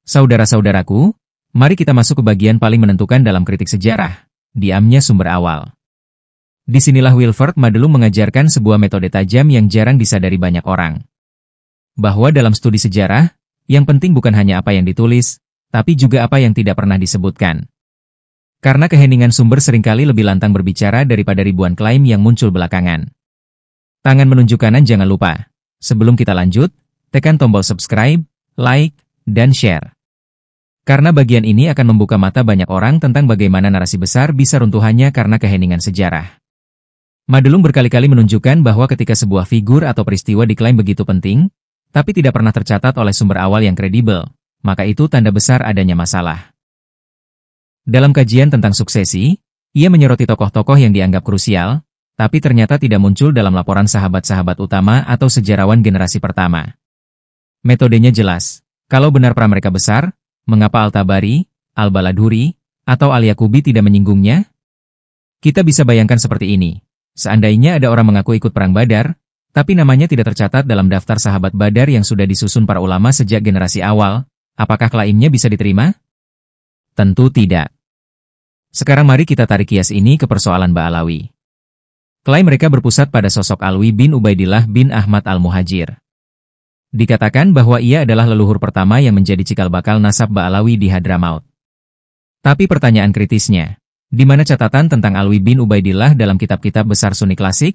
Saudara-saudaraku, mari kita masuk ke bagian paling menentukan dalam kritik sejarah, diamnya sumber awal. Disinilah Wilferd Madelung mengajarkan sebuah metode tajam yang jarang disadari banyak orang. Bahwa dalam studi sejarah, yang penting bukan hanya apa yang ditulis, tapi juga apa yang tidak pernah disebutkan. Karena keheningan sumber seringkali lebih lantang berbicara daripada ribuan klaim yang muncul belakangan. Tangan menunjuk kanan jangan lupa. Sebelum kita lanjut, tekan tombol subscribe, like, dan share. Karena bagian ini akan membuka mata banyak orang tentang bagaimana narasi besar bisa runtuh hanya karena keheningan sejarah. Madelung berkali-kali menunjukkan bahwa ketika sebuah figur atau peristiwa diklaim begitu penting, tapi tidak pernah tercatat oleh sumber awal yang kredibel, maka itu tanda besar adanya masalah. Dalam kajian tentang suksesi, ia menyoroti tokoh-tokoh yang dianggap krusial, tapi ternyata tidak muncul dalam laporan sahabat-sahabat utama atau sejarawan generasi pertama. Metodenya jelas. Kalau benar mereka besar, mengapa Al-Tabari, Al-Baladhuri, atau Al-Yaqubi tidak menyinggungnya? Kita bisa bayangkan seperti ini. Seandainya ada orang mengaku ikut Perang Badar, tapi namanya tidak tercatat dalam daftar sahabat Badar yang sudah disusun para ulama sejak generasi awal, apakah klaimnya bisa diterima? Tentu tidak. Sekarang mari kita tarik kias ini ke persoalan Ba'alawi. Klaim mereka berpusat pada sosok Alwi bin Ubaidillah bin Ahmad al-Muhajir. Dikatakan bahwa ia adalah leluhur pertama yang menjadi cikal bakal nasab Ba'alawi di Hadramaut. Tapi pertanyaan kritisnya, di mana catatan tentang Alwi bin Ubaidillah dalam kitab-kitab besar Sunni klasik?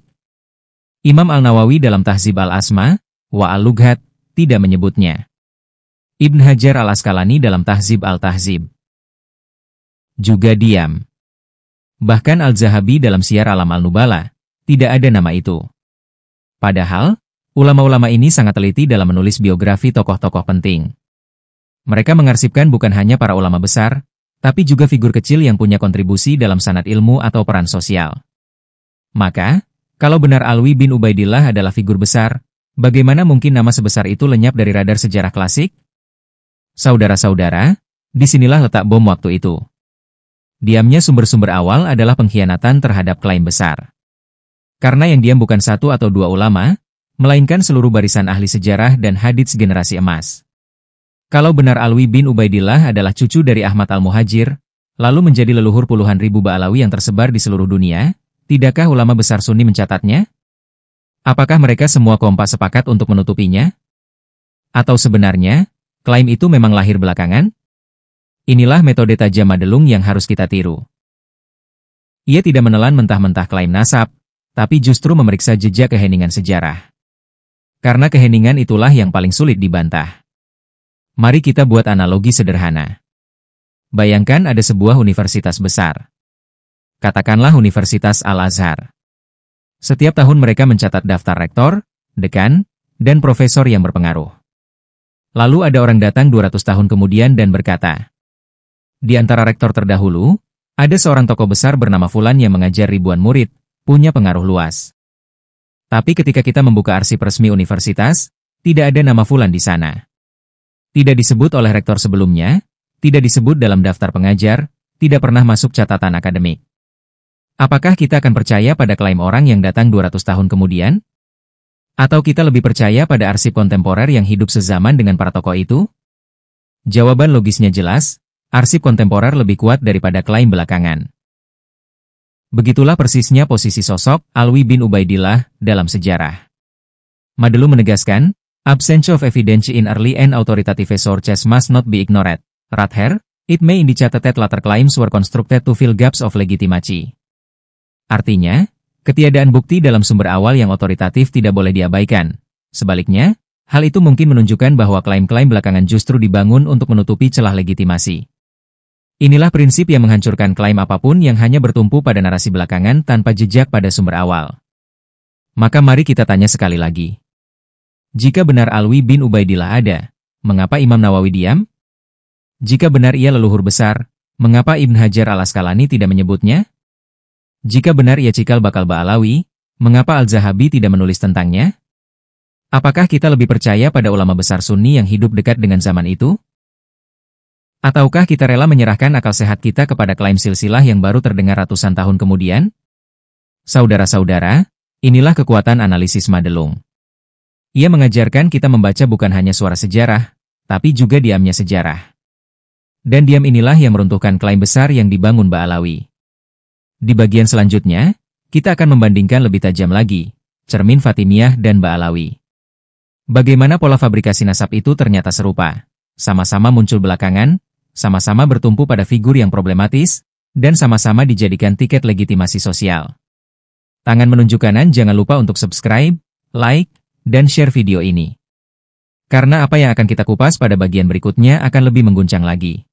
Imam Al-Nawawi dalam Tahzib Al-Asma, wa Al-Lughat, tidak menyebutnya. Ibn Hajar Al-Asqalani dalam Tahzib Al-Tahzib juga diam. Bahkan Al-Zahabi dalam Syiar Alam Al-Nubala, tidak ada nama itu. Padahal, ulama-ulama ini sangat teliti dalam menulis biografi tokoh-tokoh penting. Mereka mengarsipkan bukan hanya para ulama besar, tapi juga figur kecil yang punya kontribusi dalam sanad ilmu atau peran sosial. Maka, kalau benar Alwi bin Ubaidillah adalah figur besar, bagaimana mungkin nama sebesar itu lenyap dari radar sejarah klasik? Saudara-saudara, disinilah letak bom waktu itu. Diamnya sumber-sumber awal adalah pengkhianatan terhadap klaim besar. Karena yang diam bukan satu atau dua ulama, melainkan seluruh barisan ahli sejarah dan hadits generasi emas. Kalau benar Alwi bin Ubaidillah adalah cucu dari Ahmad al-Muhajir, lalu menjadi leluhur puluhan ribu Ba'alawi yang tersebar di seluruh dunia, tidakkah ulama besar Sunni mencatatnya? Apakah mereka semua kompak sepakat untuk menutupinya? Atau sebenarnya, klaim itu memang lahir belakangan? Inilah metode tajam Madelung yang harus kita tiru. Ia tidak menelan mentah-mentah klaim nasab, tapi justru memeriksa jejak keheningan sejarah. Karena keheningan itulah yang paling sulit dibantah. Mari kita buat analogi sederhana. Bayangkan ada sebuah universitas besar. Katakanlah Universitas Al-Azhar. Setiap tahun mereka mencatat daftar rektor, dekan, dan profesor yang berpengaruh. Lalu ada orang datang 200 tahun kemudian dan berkata, di antara rektor terdahulu, ada seorang tokoh besar bernama Fulan yang mengajar ribuan murid, punya pengaruh luas. Tapi ketika kita membuka arsip resmi universitas, tidak ada nama Fulan di sana. Tidak disebut oleh rektor sebelumnya, tidak disebut dalam daftar pengajar, tidak pernah masuk catatan akademik. Apakah kita akan percaya pada klaim orang yang datang 200 tahun kemudian? Atau kita lebih percaya pada arsip kontemporer yang hidup sezaman dengan para tokoh itu? Jawaban logisnya jelas, arsip kontemporer lebih kuat daripada klaim belakangan. Begitulah persisnya posisi sosok Alwi bin Ubaidillah dalam sejarah. Madelung menegaskan, absence of evidence in early and authoritative sources must not be ignored. Rather, it may indicate that later claims were constructed to fill gaps of legitimacy. Artinya, ketiadaan bukti dalam sumber awal yang otoritatif tidak boleh diabaikan. Sebaliknya, hal itu mungkin menunjukkan bahwa klaim-klaim belakangan justru dibangun untuk menutupi celah legitimasi. Inilah prinsip yang menghancurkan klaim apapun yang hanya bertumpu pada narasi belakangan tanpa jejak pada sumber awal. Maka mari kita tanya sekali lagi. Jika benar Alwi bin Ubaidillah ada, mengapa Imam Nawawi diam? Jika benar ia leluhur besar, mengapa Ibn Hajar Al-Asqalani tidak menyebutnya? Jika benar ia cikal bakal Ba'alawi, mengapa Al-Zahabi tidak menulis tentangnya? Apakah kita lebih percaya pada ulama besar Sunni yang hidup dekat dengan zaman itu? Ataukah kita rela menyerahkan akal sehat kita kepada klaim silsilah yang baru terdengar ratusan tahun kemudian? Saudara-saudara, inilah kekuatan analisis Madelung. Ia mengajarkan kita membaca bukan hanya suara sejarah, tapi juga diamnya sejarah. Dan diam inilah yang meruntuhkan klaim besar yang dibangun Ba'alawi. Di bagian selanjutnya, kita akan membandingkan lebih tajam lagi, cermin Fatimiyah dan Ba'alawi. Bagaimana pola fabrikasi nasab itu ternyata serupa. Sama-sama muncul belakangan, sama-sama bertumpu pada figur yang problematis, dan sama-sama dijadikan tiket legitimasi sosial. Tangan menunjuk kanan, jangan lupa untuk subscribe, like, dan share video ini. Karena apa yang akan kita kupas pada bagian berikutnya akan lebih mengguncang lagi.